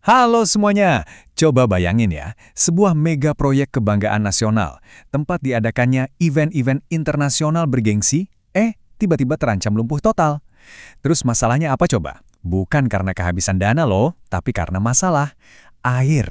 Halo semuanya, coba bayangin ya, sebuah mega proyek kebanggaan nasional, tempat diadakannya event-event internasional bergengsi, tiba-tiba terancam lumpuh total. Terus masalahnya apa coba? Bukan karena kehabisan dana loh, tapi karena masalah air.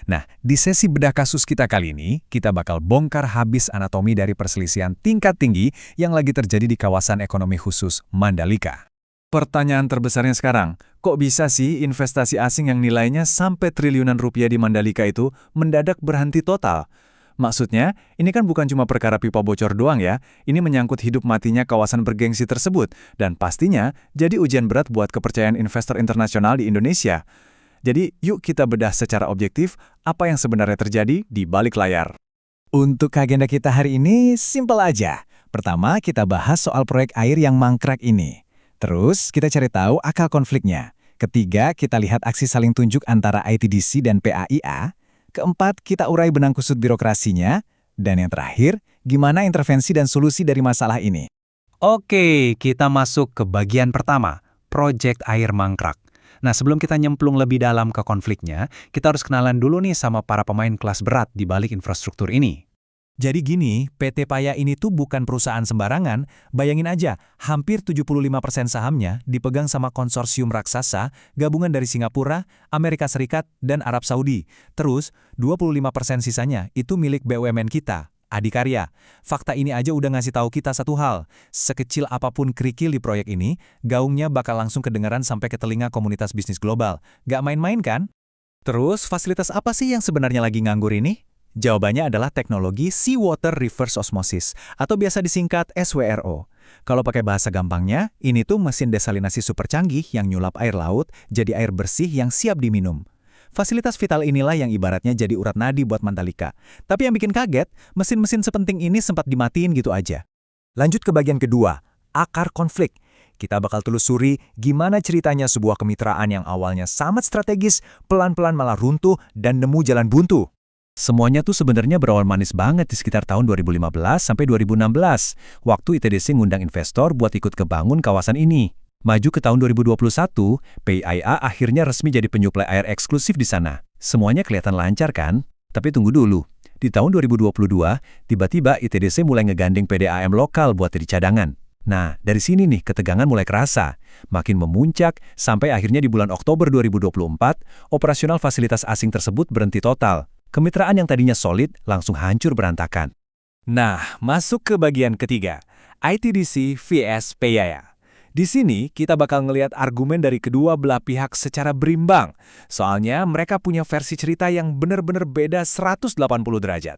Nah, di sesi bedah kasus kita kali ini, kita bakal bongkar habis anatomi dari perselisihan tingkat tinggi yang lagi terjadi di kawasan ekonomi khusus Mandalika. Pertanyaan terbesarnya sekarang, kok bisa sih investasi asing yang nilainya sampai triliunan rupiah di Mandalika itu mendadak berhenti total? Maksudnya, ini kan bukan cuma perkara pipa bocor doang ya, ini menyangkut hidup matinya kawasan bergengsi tersebut, dan pastinya jadi ujian berat buat kepercayaan investor internasional di Indonesia. Jadi, yuk kita bedah secara objektif apa yang sebenarnya terjadi di balik layar. Untuk agenda kita hari ini, simpel aja. Pertama, kita bahas soal proyek air yang mangkrak ini. Terus, kita cari tahu akal konfliknya. Ketiga, kita lihat aksi saling tunjuk antara ITDC dan PAIA. Keempat, kita urai benang kusut birokrasinya. Dan yang terakhir, gimana intervensi dan solusi dari masalah ini. Oke, kita masuk ke bagian pertama, Project Air Mangkrak. Nah, sebelum kita nyemplung lebih dalam ke konfliknya, kita harus kenalan dulu nih sama para pemain kelas berat di balik infrastruktur ini. Jadi gini, PT Paya ini tuh bukan perusahaan sembarangan, bayangin aja, hampir 75% sahamnya dipegang sama konsorsium raksasa, gabungan dari Singapura, Amerika Serikat, dan Arab Saudi. Terus, 25% sisanya itu milik BUMN kita, Adikarya. Fakta ini aja udah ngasih tahu kita satu hal, sekecil apapun kerikil di proyek ini, gaungnya bakal langsung kedengaran sampai ke telinga komunitas bisnis global. Gak main-main kan? Terus, fasilitas apa sih yang sebenarnya lagi nganggur ini? Jawabannya adalah teknologi Seawater Reverse Osmosis, atau biasa disingkat SWRO. Kalau pakai bahasa gampangnya, ini tuh mesin desalinasi super canggih yang nyulap air laut jadi air bersih yang siap diminum. Fasilitas vital inilah yang ibaratnya jadi urat nadi buat Mandalika. Tapi yang bikin kaget, mesin-mesin sepenting ini sempat dimatiin gitu aja. Lanjut ke bagian kedua, akar konflik. Kita bakal telusuri gimana ceritanya sebuah kemitraan yang awalnya sangat strategis, pelan-pelan malah runtuh dan nemu jalan buntu. Semuanya tuh sebenarnya berawal manis banget di sekitar tahun 2015 sampai 2016, waktu ITDC ngundang investor buat ikut kebangun kawasan ini. Maju ke tahun 2021, PAIA akhirnya resmi jadi penyuplai air eksklusif di sana. Semuanya kelihatan lancar kan? Tapi tunggu dulu. Di tahun 2022, tiba-tiba ITDC mulai ngegandeng PDAM lokal buat jadi cadangan. Nah, dari sini nih ketegangan mulai kerasa. Makin memuncak, sampai akhirnya di bulan Oktober 2024, operasional fasilitas asing tersebut berhenti total. Kemitraan yang tadinya solid langsung hancur berantakan. Nah, masuk ke bagian ketiga, ITDC vs PAIA. Di sini kita bakal ngelihat argumen dari kedua belah pihak secara berimbang. Soalnya mereka punya versi cerita yang benar-benar beda 180 derajat.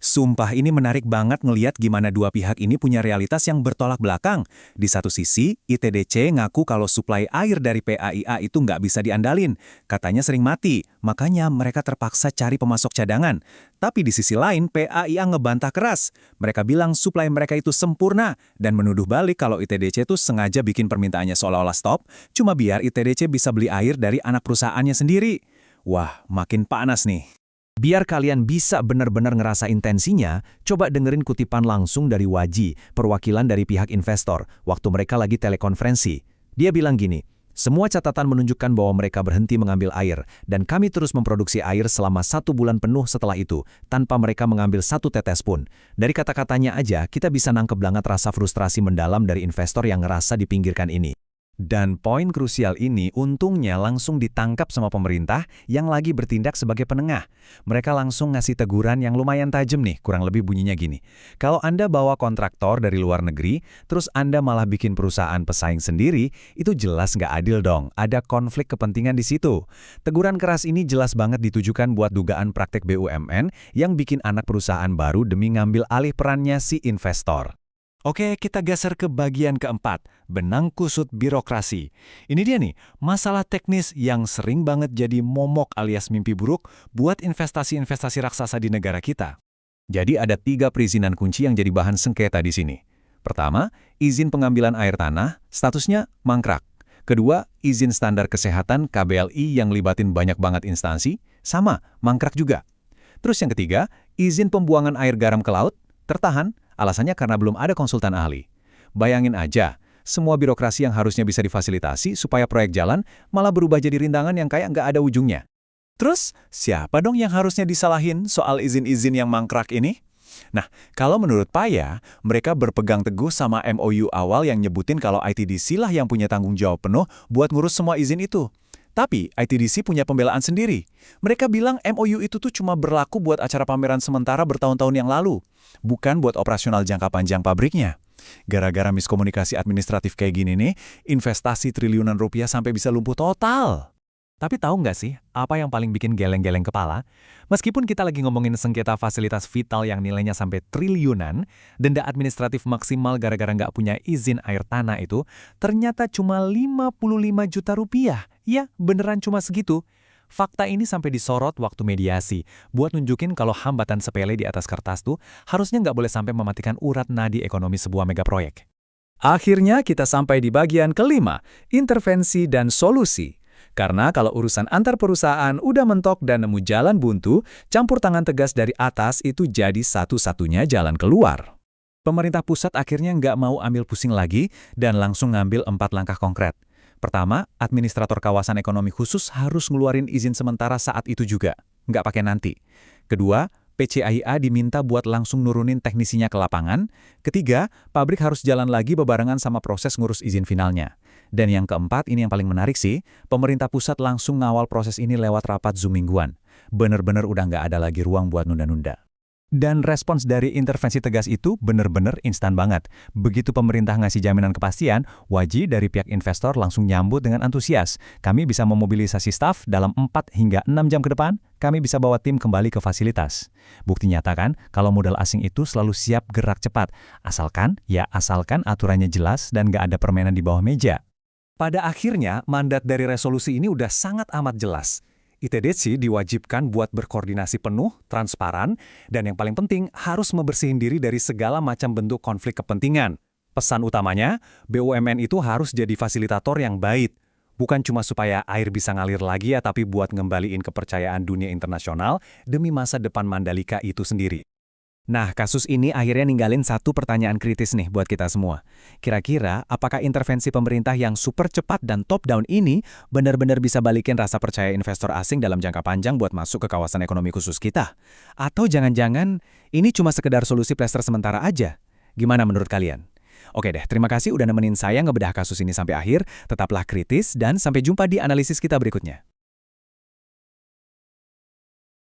Sumpah ini menarik banget ngelihat gimana dua pihak ini punya realitas yang bertolak belakang. Di satu sisi, ITDC ngaku kalau suplai air dari PAIA itu nggak bisa diandalin. Katanya sering mati, makanya mereka terpaksa cari pemasok cadangan. Tapi di sisi lain, PAIA ngebantah keras. Mereka bilang suplai mereka itu sempurna dan menuduh balik kalau ITDC itu sengaja bikin permintaannya seolah-olah stop, cuma biar ITDC bisa beli air dari anak perusahaannya sendiri. Wah, makin panas nih. Biar kalian bisa benar-benar ngerasa intensinya, coba dengerin kutipan langsung dari Waji, perwakilan dari pihak investor, waktu mereka lagi telekonferensi. Dia bilang gini, semua catatan menunjukkan bahwa mereka berhenti mengambil air, dan kami terus memproduksi air selama 1 bulan penuh setelah itu, tanpa mereka mengambil 1 tetes pun. Dari kata-katanya aja, kita bisa nangkep banget rasa frustrasi mendalam dari investor yang ngerasa dipinggirkan ini. Dan poin krusial ini untungnya langsung ditangkap sama pemerintah yang lagi bertindak sebagai penengah. Mereka langsung ngasih teguran yang lumayan tajam nih, kurang lebih bunyinya gini. Kalau Anda bawa kontraktor dari luar negeri, terus Anda malah bikin perusahaan pesaing sendiri, itu jelas nggak adil dong, ada konflik kepentingan di situ. Teguran keras ini jelas banget ditujukan buat dugaan praktek BUMN yang bikin anak perusahaan baru demi ngambil alih perannya si investor. Oke, kita geser ke bagian keempat, benang kusut birokrasi. Ini dia nih, masalah teknis yang sering banget jadi momok alias mimpi buruk buat investasi-investasi raksasa di negara kita. Jadi ada 3 perizinan kunci yang jadi bahan sengketa di sini. Pertama, izin pengambilan air tanah, statusnya mangkrak. Kedua, izin standar kesehatan KBLI yang libatin banyak banget instansi, sama, mangkrak juga. Terus yang ketiga, izin pembuangan air garam ke laut, tertahan, alasannya karena belum ada konsultan ahli. Bayangin aja, semua birokrasi yang harusnya bisa difasilitasi supaya proyek jalan malah berubah jadi rintangan yang kayak nggak ada ujungnya. Terus, siapa dong yang harusnya disalahin soal izin-izin yang mangkrak ini? Nah, kalau menurut Paya, mereka berpegang teguh sama MOU awal yang nyebutin kalau ITDC lah yang punya tanggung jawab penuh buat ngurus semua izin itu. Tapi, ITDC punya pembelaan sendiri. Mereka bilang MOU itu tuh cuma berlaku buat acara pameran sementara bertahun-tahun yang lalu, bukan buat operasional jangka panjang pabriknya. Gara-gara miskomunikasi administratif kayak gini nih, investasi triliunan rupiah sampai bisa lumpuh total. Tapi tahu nggak sih, apa yang paling bikin geleng-geleng kepala? Meskipun kita lagi ngomongin sengketa fasilitas vital yang nilainya sampai triliunan, denda administratif maksimal gara-gara nggak punya izin air tanah itu, ternyata cuma 55 juta rupiah. Ya, beneran cuma segitu. Fakta ini sampai disorot waktu mediasi, buat nunjukin kalau hambatan sepele di atas kertas tuh harusnya nggak boleh sampai mematikan urat nadi ekonomi sebuah megaproyek. Akhirnya kita sampai di bagian kelima, intervensi dan solusi. Karena kalau urusan antar perusahaan udah mentok dan nemu jalan buntu, campur tangan tegas dari atas itu jadi satu-satunya jalan keluar. Pemerintah pusat akhirnya nggak mau ambil pusing lagi dan langsung ngambil 4 langkah konkret. Pertama, administrator kawasan ekonomi khusus harus ngeluarin izin sementara saat itu juga, nggak pakai nanti. Kedua, PCAIA diminta buat langsung nurunin teknisinya ke lapangan. Ketiga, pabrik harus jalan lagi bebarengan sama proses ngurus izin finalnya. Dan yang keempat, ini yang paling menarik sih, pemerintah pusat langsung ngawal proses ini lewat rapat Zoom mingguan. Bener-bener udah nggak ada lagi ruang buat nunda-nunda. Dan respons dari intervensi tegas itu bener-bener instan banget. Begitu pemerintah ngasih jaminan kepastian, Waji dari pihak investor langsung nyambut dengan antusias. Kami bisa memobilisasi staf dalam 4 hingga 6 jam ke depan, kami bisa bawa tim kembali ke fasilitas. Bukti nyata kan, kalau modal asing itu selalu siap gerak cepat. Asalkan aturannya jelas dan nggak ada permainan di bawah meja. Pada akhirnya, mandat dari resolusi ini udah sangat amat jelas. ITDC diwajibkan buat berkoordinasi penuh, transparan, dan yang paling penting harus membersihin diri dari segala macam bentuk konflik kepentingan. Pesan utamanya, BUMN itu harus jadi fasilitator yang baik. Bukan cuma supaya air bisa ngalir lagi ya, tapi buat ngembaliin kepercayaan dunia internasional demi masa depan Mandalika itu sendiri. Nah, kasus ini akhirnya ninggalin satu pertanyaan kritis nih buat kita semua. Kira-kira, apakah intervensi pemerintah yang super cepat dan top-down ini benar-benar bisa balikin rasa percaya investor asing dalam jangka panjang buat masuk ke kawasan ekonomi khusus kita? Atau jangan-jangan ini cuma sekedar solusi plester sementara aja? Gimana menurut kalian? Oke deh, terima kasih udah nemenin saya ngebedah kasus ini sampai akhir. Tetaplah kritis dan sampai jumpa di analisis kita berikutnya.